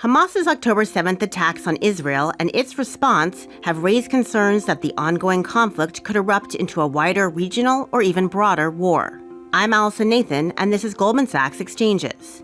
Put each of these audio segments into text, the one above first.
Hamas's October 7th attacks on Israel and its response have raised concerns that the ongoing conflict could erupt into a wider regional or even broader war. I'm Allison Nathan, and this is Goldman Sachs Exchanges.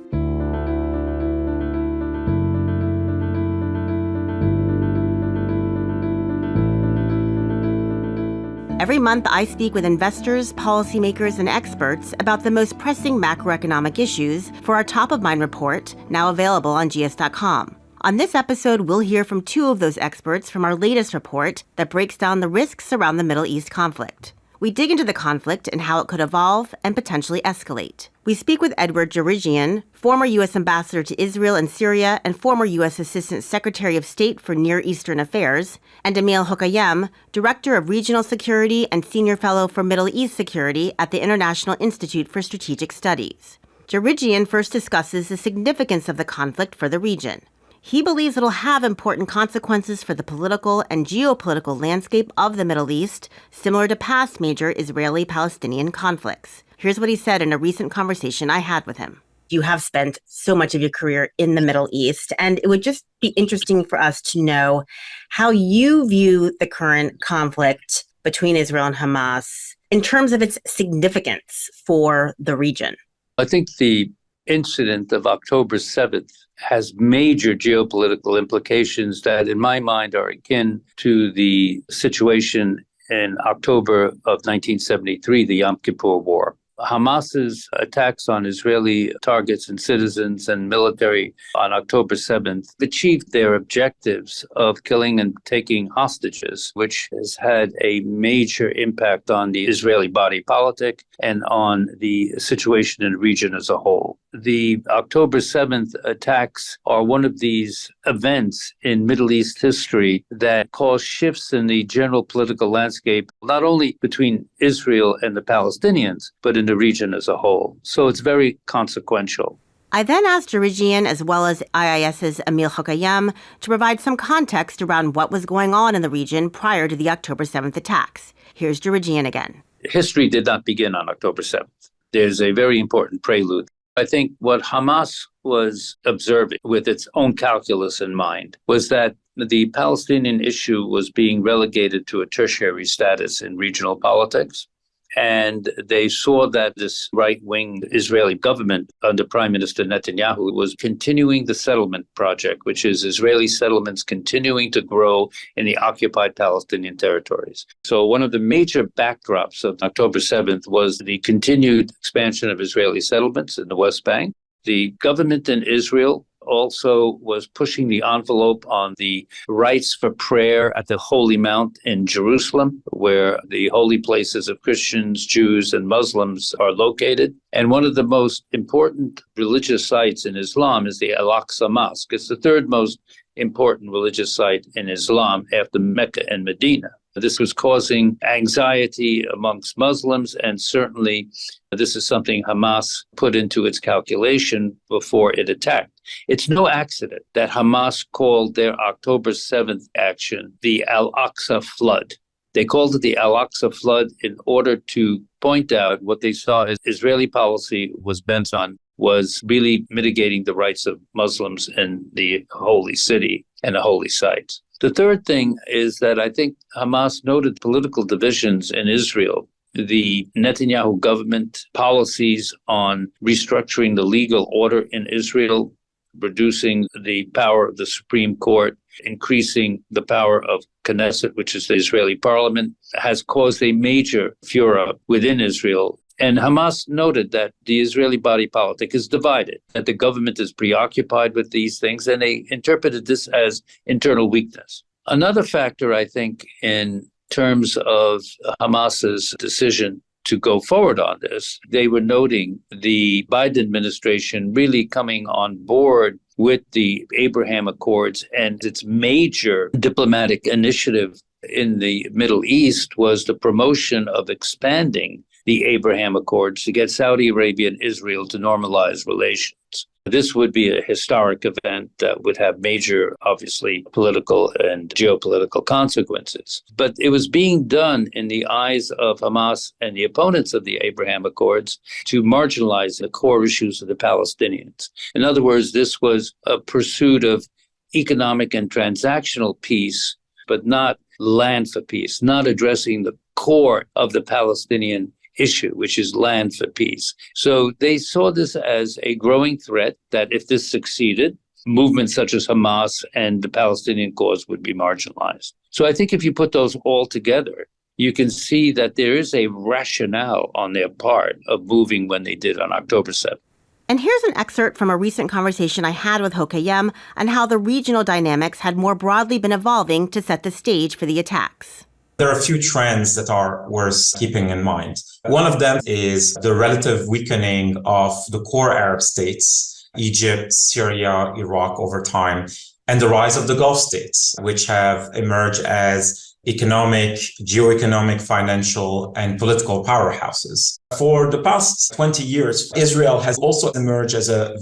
Every month, I speak with investors, policymakers, and experts about the most pressing macroeconomic issues for our Top of Mind report, now available on gs.com. On this episode, we'll hear from two of those experts from our latest report that breaks down the risks around the Middle East conflict. We dig into the conflict and how it could evolve and potentially escalate. We speak with Djerejian, former U.S. ambassador to Israel and Syria and former U.S. Assistant Secretary of State for Near Eastern Affairs, and Emile Hokayem, Director of Regional Security and Senior Fellow for Middle East Security at the International Institute for Strategic Studies. Djerejian first discusses the significance of the conflict for the region. He believes it'll have important consequences for the political and geopolitical landscape of the Middle East, similar to past major Israeli-Palestinian conflicts. Here's what he said in a recent conversation I had with him. You have spent so much of your career in the Middle East, and it would just be interesting for us to know how you view the current conflict between Israel and Hamas in terms of its significance for the region. I think the incident of October 7th has major geopolitical implications that, in my mind, are akin to the situation in October of 1973, the Yom Kippur War. Hamas's attacks on Israeli targets and citizens and military on October 7th achieved their objectives of killing and taking hostages, which has had a major impact on the Israeli body politic and on the situation in the region as a whole. The October 7th attacks are one of these events in Middle East history that caused shifts in the general political landscape, not only between Israel and the Palestinians, but in the region as a whole. So it's very consequential. I then asked Djerejian, as well as IIS's Emile Hokayem, to provide some context around what was going on in the region prior to the October 7th attacks. Here's Djerejian again. History did not begin on October 7th. There's a very important prelude. I think what Hamas was observing with its own calculus in mind was that the Palestinian issue was being relegated to a tertiary status in regional politics. And they saw that this right-wing Israeli government under Prime Minister Netanyahu was continuing the settlement project, which is Israeli settlements continuing to grow in the occupied Palestinian territories. So one of the major backdrops of October 7th was the continued expansion of Israeli settlements in the West Bank. The government in Israel also was pushing the envelope on the rights for prayer at the Holy Mount in Jerusalem, where the holy places of Christians, Jews, and Muslims are located. And one of the most important religious sites in Islam is the Al-Aqsa Mosque. It's the third most important religious site in Islam after Mecca and Medina. This was causing anxiety amongst Muslims, and certainly this is something Hamas put into its calculation before it attacked. It's no accident that Hamas called their October 7th action the Al-Aqsa Flood. They called it the Al-Aqsa Flood in order to point out what they saw as Israeli policy was bent on was really mitigating the rights of Muslims in the holy city and the holy sites. The third thing is that I think Hamas noted political divisions in Israel. The Netanyahu government policies on restructuring the legal order in Israel, reducing the power of the Supreme Court, increasing the power of Knesset, which is the Israeli parliament, has caused a major furor within Israel. And Hamas noted that the Israeli body politic is divided, that the government is preoccupied with these things, and they interpreted this as internal weakness. Another factor, I think, in terms of Hamas's decision to go forward on this, they were noting the Biden administration really coming on board with the Abraham Accords, and its major diplomatic initiative in the Middle East was the promotion of expanding the Abraham Accords to get Saudi Arabia and Israel to normalize relations. This would be a historic event that would have major, obviously, political and geopolitical consequences. But it was being done in the eyes of Hamas and the opponents of the Abraham Accords to marginalize the core issues of the Palestinians. In other words, this was a pursuit of economic and transactional peace, but not land for peace, not addressing the core of the Palestinian issue, which is land for peace. So they saw this as a growing threat that if this succeeded, movements such as Hamas and the Palestinian cause would be marginalized. So I think if you put those all together, you can see that there is a rationale on their part of moving when they did on October 7th. And here's an excerpt from a recent conversation I had with Hokayem on how the regional dynamics had more broadly been evolving to set the stage for the attacks. There are a few trends that are worth keeping in mind. One of them is the relative weakening of the core Arab states, Egypt, Syria, Iraq over time, and the rise of the Gulf states, which have emerged as economic, geoeconomic, financial, and political powerhouses. For the past 20 years, Israel has also emerged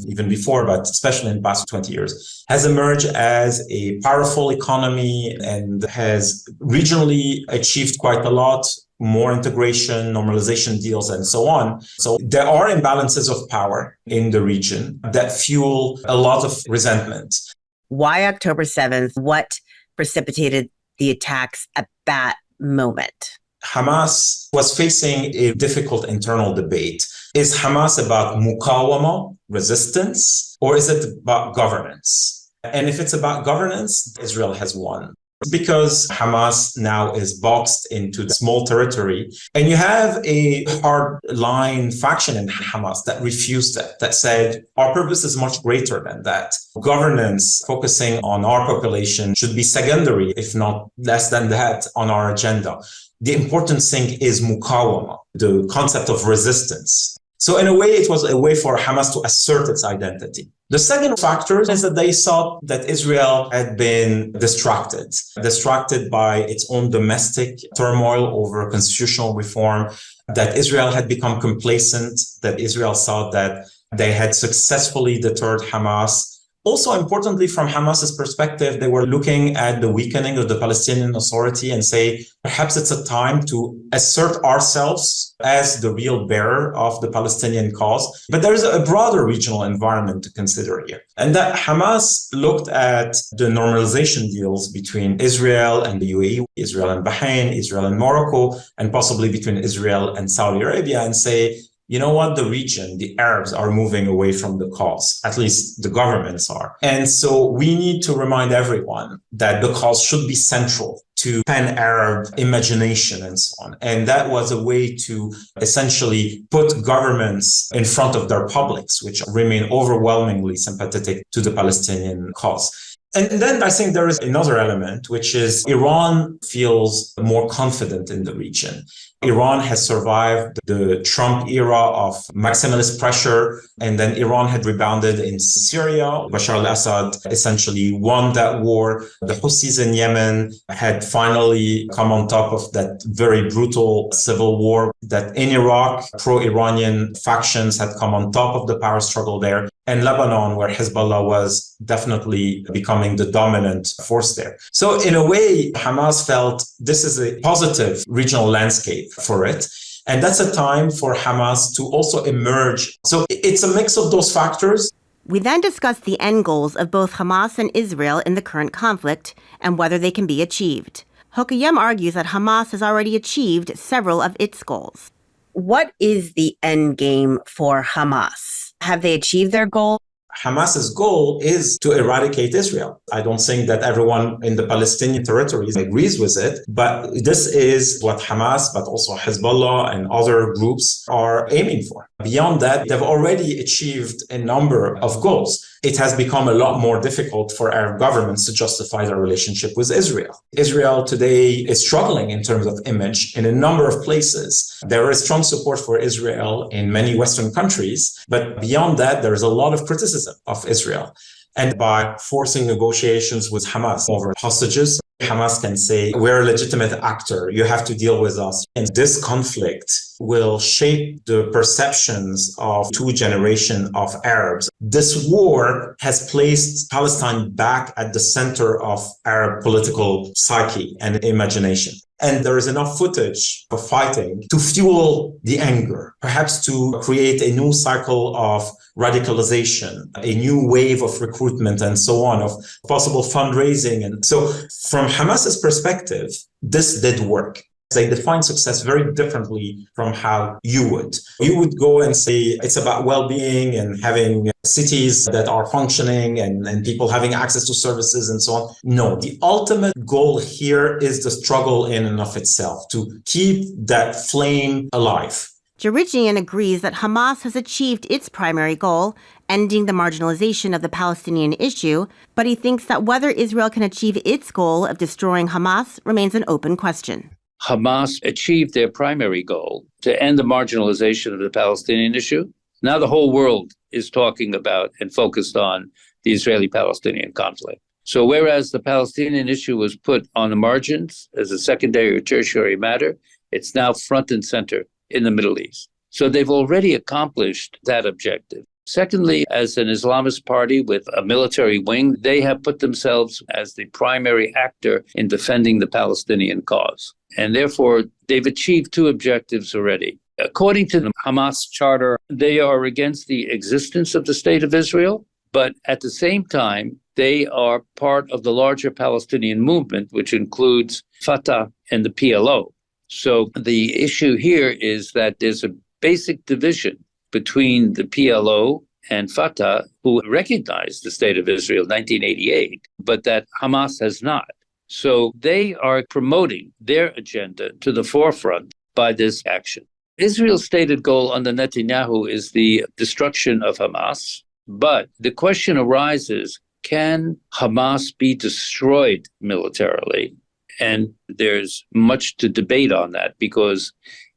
even before, but especially in the past 20 years, has emerged as a powerful economy and has regionally achieved quite a lot, more integration, normalization deals, and so on. So there are imbalances of power in the region that fuel a lot of resentment. Why October 7th? What precipitated the attacks at that moment? Hamas was facing a difficult internal debate. Is Hamas about mukawama, resistance, or is it about governance? And if it's about governance, Israel has won. Because Hamas now is boxed into the small territory, and you have a hard-line faction in Hamas that refused that said, our purpose is much greater than that. Governance, focusing on our population, should be secondary, if not less than that, on our agenda. The important thing is mukawama, the concept of resistance. So in a way, it was a way for Hamas to assert its identity. The second factor is that they thought that Israel had been distracted by its own domestic turmoil over constitutional reform, that Israel had become complacent, that Israel thought that they had successfully deterred Hamas. Also, importantly, from Hamas's perspective, they were looking at the weakening of the Palestinian Authority and say, perhaps it's a time to assert ourselves as the real bearer of the Palestinian cause. But there's a broader regional environment to consider here. And that Hamas looked at the normalization deals between Israel and the UAE, Israel and Bahrain, Israel and Morocco, and possibly between Israel and Saudi Arabia and say, you know what, the region, the Arabs are moving away from the cause, at least the governments are. And so we need to remind everyone that the cause should be central to pan-Arab imagination and so on. And that was a way to essentially put governments in front of their publics, which remain overwhelmingly sympathetic to the Palestinian cause. And then I think there is another element, which is Iran feels more confident in the region. Iran has survived the Trump era of maximalist pressure, and then Iran had rebounded in Syria. Bashar al-Assad essentially won that war. The Houthis in Yemen had finally come on top of that very brutal civil war. That in Iraq, pro-Iranian factions had come on top of the power struggle there. And Lebanon, where Hezbollah was definitely becoming the dominant force there. So in a way, Hamas felt this is a positive regional landscape for it. And that's a time for Hamas to also emerge. So it's a mix of those factors. We then discussed the end goals of both Hamas and Israel in the current conflict and whether they can be achieved. Hokayem argues that Hamas has already achieved several of its goals. What is the end game for Hamas? Have they achieved their goal? Hamas's goal is to eradicate Israel. I don't think that everyone in the Palestinian territories agrees with it, but this is what Hamas, but also Hezbollah and other groups are aiming for. Beyond that, they've already achieved a number of goals. It has become a lot more difficult for Arab governments to justify their relationship with Israel. Israel today is struggling in terms of image in a number of places. There is strong support for Israel in many Western countries, but beyond that, there is a lot of criticism of Israel. And by forcing negotiations with Hamas over hostages, Hamas can say, we're a legitimate actor. You have to deal with us. And this conflict will shape the perceptions of two generations of Arabs. This war has placed Palestine back at the center of Arab political psyche and imagination. And there is enough footage of fighting to fuel the anger, perhaps to create a new cycle of radicalization, a new wave of recruitment and so on, of possible fundraising. And so from Hamas's perspective, this did work. They define success very differently from how you would. You would go and say it's about well-being and having cities that are functioning and people having access to services and so on. No, the ultimate goal here is the struggle in and of itself, to keep that flame alive. Djerejian agrees that Hamas has achieved its primary goal, ending the marginalization of the Palestinian issue, but he thinks that whether Israel can achieve its goal of destroying Hamas remains an open question. Hamas achieved their primary goal to end the marginalization of the Palestinian issue. Now the whole world is talking about and focused on the Israeli-Palestinian conflict. So whereas the Palestinian issue was put on the margins as a secondary or tertiary matter, it's now front and center in the Middle East. So they've already accomplished that objective. Secondly, as an Islamist party with a military wing, they have put themselves as the primary actor in defending the Palestinian cause. And therefore, they've achieved two objectives already. According to the Hamas charter, they are against the existence of the State of Israel, but at the same time, they are part of the larger Palestinian movement, which includes Fatah and the PLO. So the issue here is that there's a basic division between the PLO and Fatah, who recognized the State of Israel in 1988, but that Hamas has not. So they are promoting their agenda to the forefront by this action. Israel's stated goal under Netanyahu is the destruction of Hamas, but the question arises, can Hamas be destroyed militarily? And there's much to debate on that, because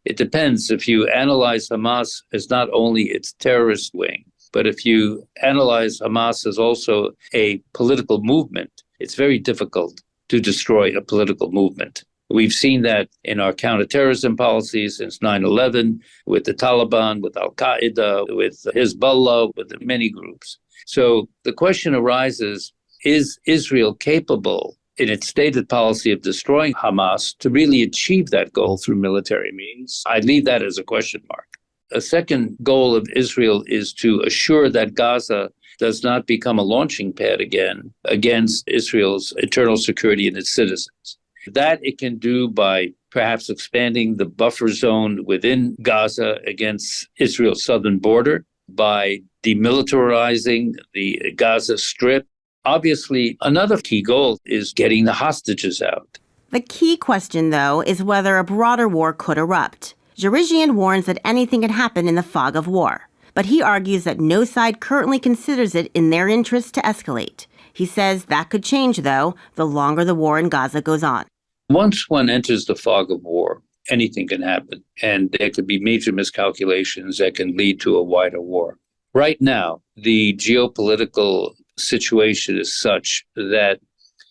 it depends. If you analyze Hamas as not only its terrorist wing, but if you analyze Hamas as also a political movement, it's very difficult to destroy a political movement. We've seen that in our counterterrorism policies since 9/11, with the Taliban, with Al-Qaeda, with Hezbollah, with many groups. So the question arises, is Israel capable in its stated policy of destroying Hamas to really achieve that goal through military means? I leave that as a question mark. A second goal of Israel is to assure that Gaza does not become a launching pad again against Israel's internal security and its citizens. That it can do by perhaps expanding the buffer zone within Gaza against Israel's southern border, by demilitarizing the Gaza Strip. Obviously, another key goal is getting the hostages out. The key question, though, is whether a broader war could erupt. Djerejian warns that anything can happen in the fog of war, but he argues that no side currently considers it in their interest to escalate. He says that could change, though, the longer the war in Gaza goes on. Once one enters the fog of war, anything can happen, and there could be major miscalculations that can lead to a wider war. Right now, the geopolitical situation is such that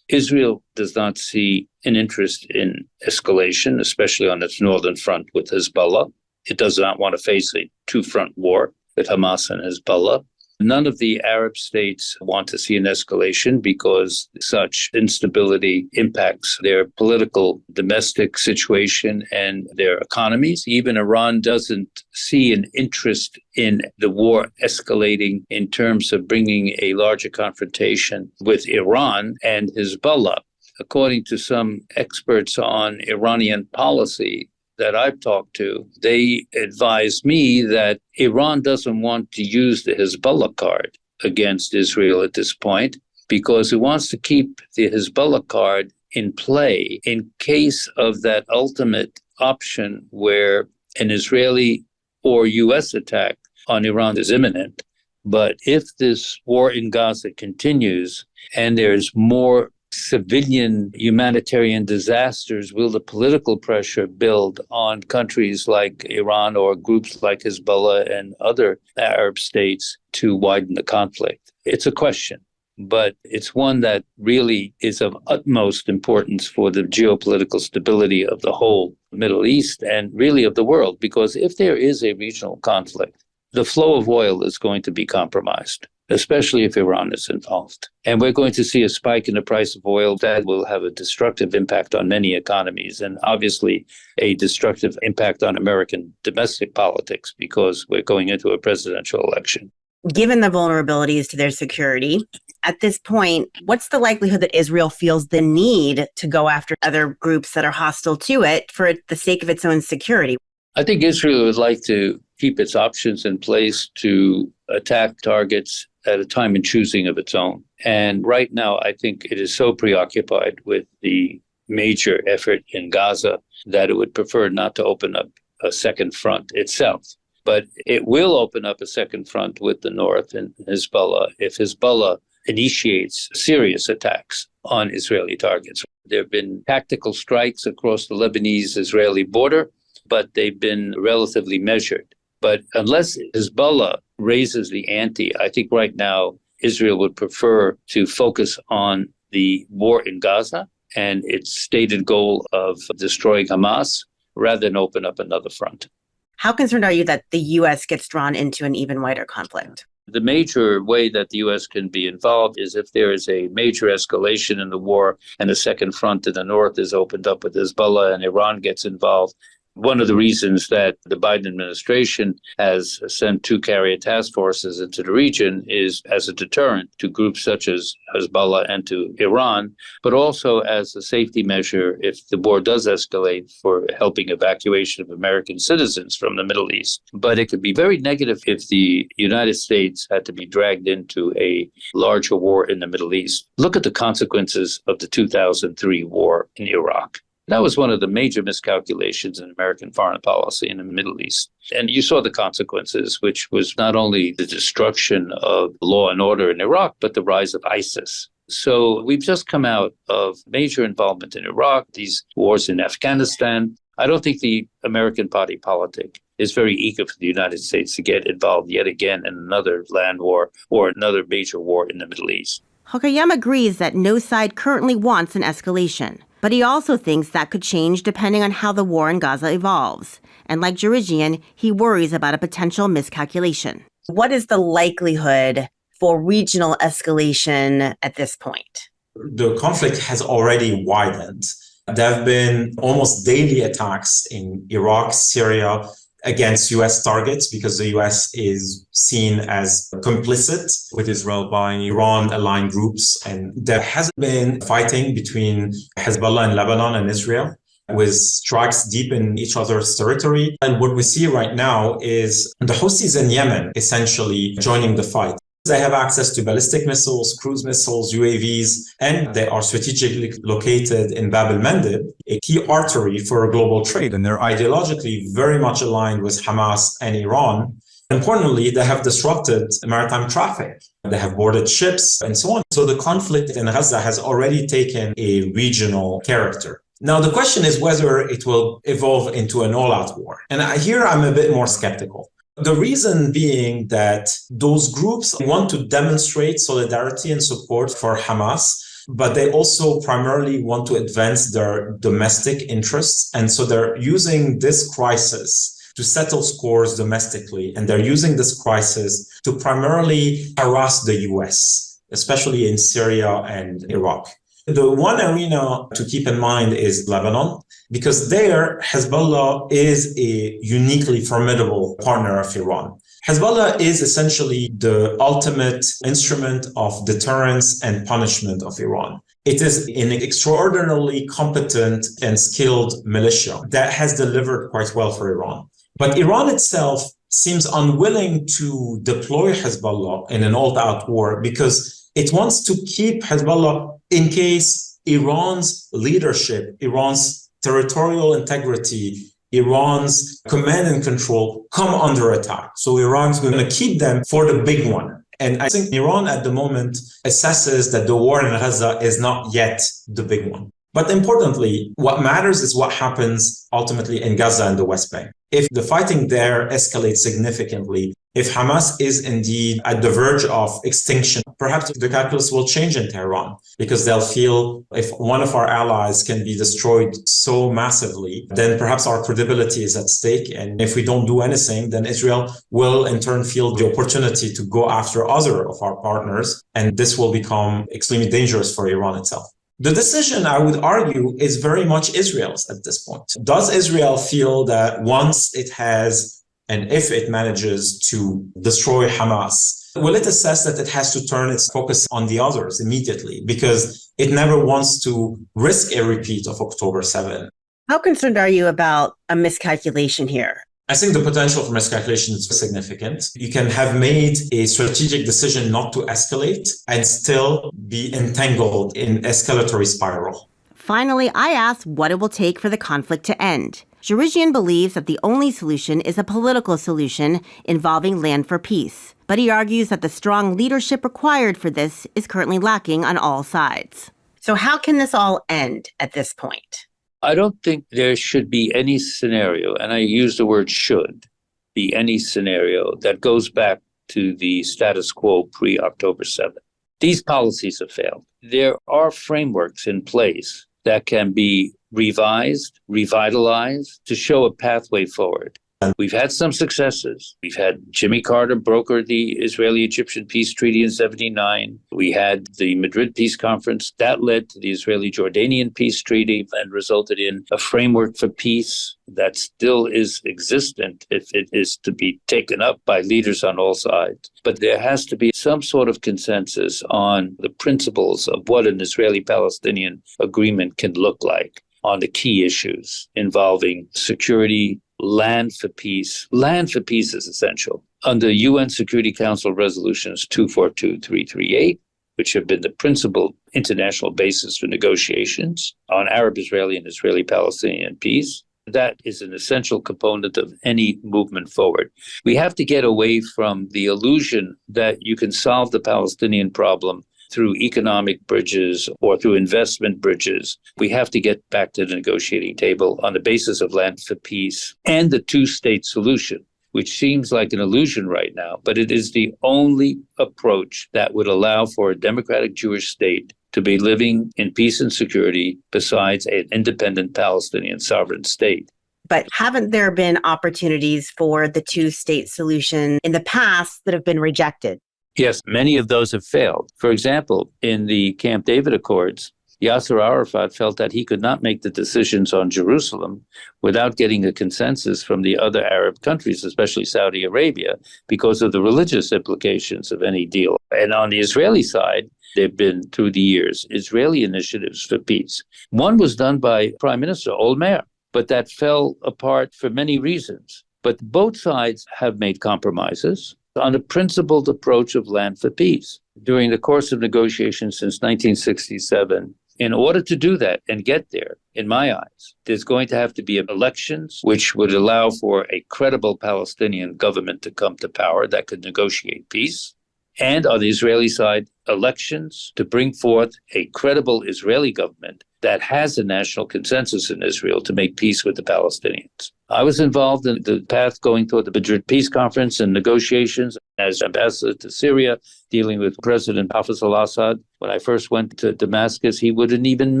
Israel does not see an interest in escalation, especially on its northern front with Hezbollah. It does not want to face a two-front war with Hamas and Hezbollah. None of the Arab states want to see an escalation because such instability impacts their political domestic situation and their economies. Even Iran doesn't see an interest in the war escalating in terms of bringing a larger confrontation with Iran and Hezbollah. According to some experts on Iranian policy that I've talked to, they advise me that Iran doesn't want to use the Hezbollah card against Israel at this point because it wants to keep the Hezbollah card in play in case of that ultimate option where an Israeli or U.S. attack on Iran is imminent. But if this war in Gaza continues and there's more civilian humanitarian disasters, will the political pressure build on countries like Iran or groups like Hezbollah and other Arab states to widen the conflict? It's a question. but it's one that really is of utmost importance for the geopolitical stability of the whole Middle East and really of the world, because if there is a regional conflict, the flow of oil is going to be compromised, especially if Iran is involved. And we're going to see a spike in the price of oil that will have a destructive impact on many economies and obviously a destructive impact on American domestic politics because we're going into a presidential election. Given the vulnerabilities to their security, at this point, what's the likelihood that Israel feels the need to go after other groups that are hostile to it for the sake of its own security? I think Israel would like to keep its options in place to attack targets at a time and choosing of its own. And right now, I think it is so preoccupied with the major effort in Gaza that it would prefer not to open up a second front itself. But it will open up a second front with the North and Hezbollah if Hezbollah initiates serious attacks on Israeli targets. There have been tactical strikes across the Lebanese-Israeli border, but they've been relatively measured. But unless Hezbollah raises the ante, I think right now Israel would prefer to focus on the war in Gaza and its stated goal of destroying Hamas rather than open up another front. How concerned are you that the U.S. gets drawn into an even wider conflict? The major way that the U.S. can be involved is if there is a major escalation in the war and a second front in the north is opened up with Hezbollah and Iran gets involved. One of the reasons that the Biden administration has sent 2 carrier task forces into the region is as a deterrent to groups such as Hezbollah and to Iran, but also as a safety measure if the war does escalate for helping evacuation of American citizens from the Middle East. But it could be very negative if the United States had to be dragged into a larger war in the Middle East. Look at the consequences of the 2003 war in Iraq. That was one of the major miscalculations in American foreign policy in the Middle East. And you saw the consequences, which was not only the destruction of law and order in Iraq, but the rise of ISIS. So we've just come out of major involvement in Iraq, these wars in Afghanistan. I don't think the American party politic is very eager for the United States to get involved yet again in another land war or another major war in the Middle East. Hokayem agrees that no side currently wants an escalation, but he also thinks that could change depending on how the war in Gaza evolves. And like Djerejian, he worries about a potential miscalculation. What is the likelihood for regional escalation at this point? The conflict has already widened. There have been almost daily attacks in Iraq, Syria, against U.S. targets because the U.S. is seen as complicit with Israel by Iran-aligned groups. And there has been fighting between Hezbollah in Lebanon and Israel with strikes deep in each other's territory. And what we see right now is the Houthis in Yemen essentially joining the fight. They have access to ballistic missiles, cruise missiles, UAVs, and they are strategically located in Bab el-Mandeb, a key artery for global trade. And they're ideologically very much aligned with Hamas and Iran. Importantly, they have disrupted maritime traffic. They have boarded ships and so on. So the conflict in Gaza has already taken a regional character. Now, the question is whether it will evolve into an all-out war. And here I'm a bit more skeptical. The reason being that those groups want to demonstrate solidarity and support for Hamas, but they also primarily want to advance their domestic interests. And so they're using this crisis to settle scores domestically. And they're using this crisis to primarily harass the US, especially in Syria and Iraq. The one arena to keep in mind is Lebanon, because there Hezbollah is a uniquely formidable partner of Iran. Hezbollah is essentially the ultimate instrument of deterrence and punishment of Iran. It is an extraordinarily competent and skilled militia that has delivered quite well for Iran. But Iran itself seems unwilling to deploy Hezbollah in an all-out war because it wants to keep Hezbollah in case Iran's leadership, Iran's territorial integrity, Iran's command and control come under attack. So Iran's going to keep them for the big one. And I think Iran at the moment assesses that the war in Gaza is not yet the big one. But importantly, what matters is what happens ultimately in Gaza and the West Bank. if the fighting there escalates significantly, if Hamas is indeed at the verge of extinction, perhaps the calculus will change in Tehran because they'll feel if one of our allies can be destroyed so massively, then perhaps our credibility is at stake. And if we don't do anything, then Israel will in turn feel the opportunity to go after other of our partners. And this will become extremely dangerous for Iran itself. The decision, I would argue, is very much Israel's at this point. Does Israel feel that once it has, and if it manages to destroy Hamas, will it assess that it has to turn its focus on the others immediately because it never wants to risk a repeat of October 7? How concerned are you about a miscalculation here? I think the potential for miscalculation is significant. You can have made a strategic decision not to escalate and still be entangled in escalatory spiral. Finally, I asked what it will take for the conflict to end. Djerejian believes that the only solution is a political solution involving land for peace. But he argues that the strong leadership required for this is currently lacking on all sides. So how can this all end at this point? I don't think there should be any scenario, and I use the word should be any scenario that goes back to the status quo pre-October 7th. These policies have failed. There are frameworks in place that can be revised, revitalized to show a pathway forward. We've had some successes. We've had Jimmy Carter broker the Israeli-Egyptian peace treaty in 1979. We had the Madrid Peace Conference. That led to the Israeli-Jordanian peace treaty and resulted in a framework for peace that still is existent if it is to be taken up by leaders on all sides. But there has to be some sort of consensus on the principles of what an Israeli-Palestinian agreement can look like on the key issues involving security, land for peace. Land for peace is essential. Under UN Security Council resolutions 242, 338, which have been the principal international basis for negotiations on Arab-Israeli and Israeli-Palestinian peace, that is an essential component of any movement forward. We have to get away from the illusion that you can solve the Palestinian problem through economic bridges or through investment bridges. We have to get back to the negotiating table on the basis of land for peace and the two-state solution, which seems like an illusion right now, but it is the only approach that would allow for a democratic Jewish state to be living in peace and security besides an independent Palestinian sovereign state. But haven't there been opportunities for the two-state solution in the past that have been rejected? Yes, many of those have failed. For example, in the Camp David Accords, Yasser Arafat felt that he could not make the decisions on Jerusalem without getting a consensus from the other Arab countries, especially Saudi Arabia, because of the religious implications of any deal. And on the Israeli side, there have been, through the years, Israeli initiatives for peace. One was done by Prime Minister Olmert, but that fell apart for many reasons. But both sides have made compromises on a principled approach of land for peace. During the course of negotiations since 1967, in order to do that and get there, in my eyes, there's going to have to be elections which would allow for a credible Palestinian government to come to power that could negotiate peace. And on the Israeli side, elections to bring forth a credible Israeli government that has a national consensus in Israel to make peace with the Palestinians. I was involved in the path going toward the Madrid Peace Conference and negotiations as ambassador to Syria, dealing with President Hafez al-Assad. When I first went to Damascus, he wouldn't even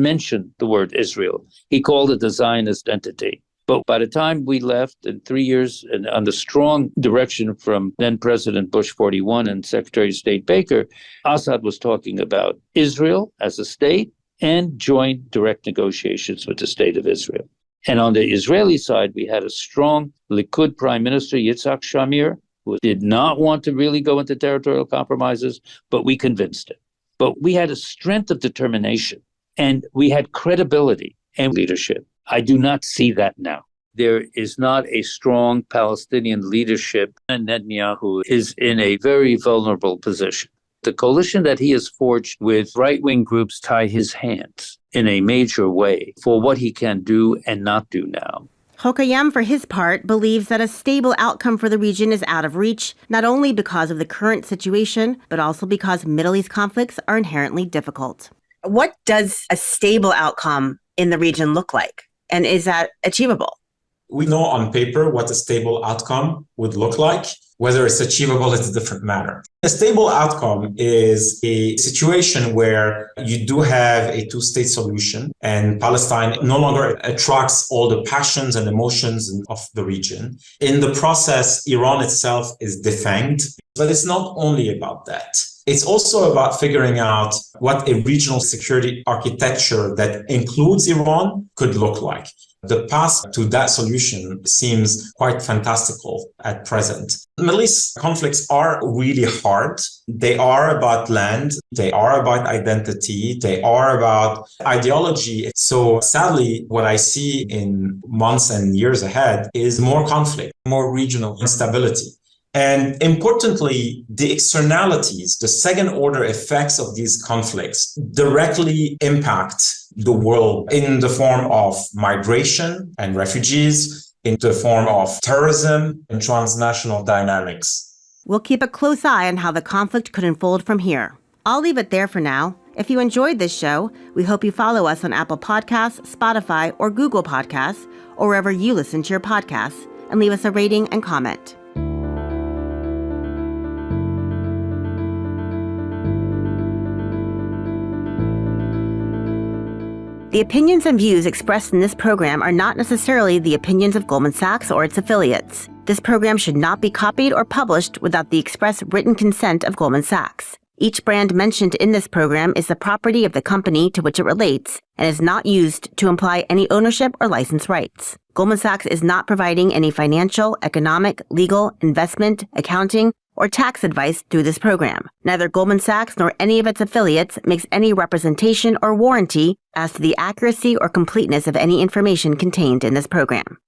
mention the word Israel. He called it a Zionist entity. But by the time we left in 3 years, and under strong direction from then President Bush 41 and Secretary of State Baker, Assad was talking about Israel as a state and joint direct negotiations with the state of Israel. And on the Israeli side, we had a strong Likud Prime Minister, Yitzhak Shamir, who did not want to really go into territorial compromises, but we convinced him. But we had a strength of determination, and we had credibility and leadership. I do not see that now. There is not a strong Palestinian leadership, and Netanyahu is in a very vulnerable position. The coalition that he has forged with right-wing groups tie his hands in a major way for what he can do and not do now. Hokayem, for his part, believes that a stable outcome for the region is out of reach, not only because of the current situation, but also because Middle East conflicts are inherently difficult. What does a stable outcome in the region look like? And is that achievable? We know on paper what a stable outcome would look like. Whether it's achievable is a different matter. A stable outcome is a situation where you do have a two-state solution and Palestine no longer attracts all the passions and emotions of the region. In the process, Iran itself is defanged, but it's not only about that. It's also about figuring out what a regional security architecture that includes Iran could look like. The path to that solution seems quite fantastical at present. The Middle East conflicts are really hard. They are about land. They are about identity. They are about ideology. So sadly, what I see in months and years ahead is more conflict, more regional instability. And importantly, the externalities, the second order effects of these conflicts directly impact the world in the form of migration and refugees, in the form of terrorism and transnational dynamics. We'll keep a close eye on how the conflict could unfold from here. I'll leave it there for now. If you enjoyed this show, we hope you follow us on Apple Podcasts, Spotify, or Google Podcasts, or wherever you listen to your podcasts, and leave us a rating and comment. The opinions and views expressed in this program are not necessarily the opinions of Goldman Sachs or its affiliates. This program should not be copied or published without the express written consent of Goldman Sachs. Each brand mentioned in this program is the property of the company to which it relates and is not used to imply any ownership or license rights. Goldman Sachs is not providing any financial, economic, legal, investment, accounting, or tax advice through this program. Neither Goldman Sachs nor any of its affiliates makes any representation or warranty as to the accuracy or completeness of any information contained in this program.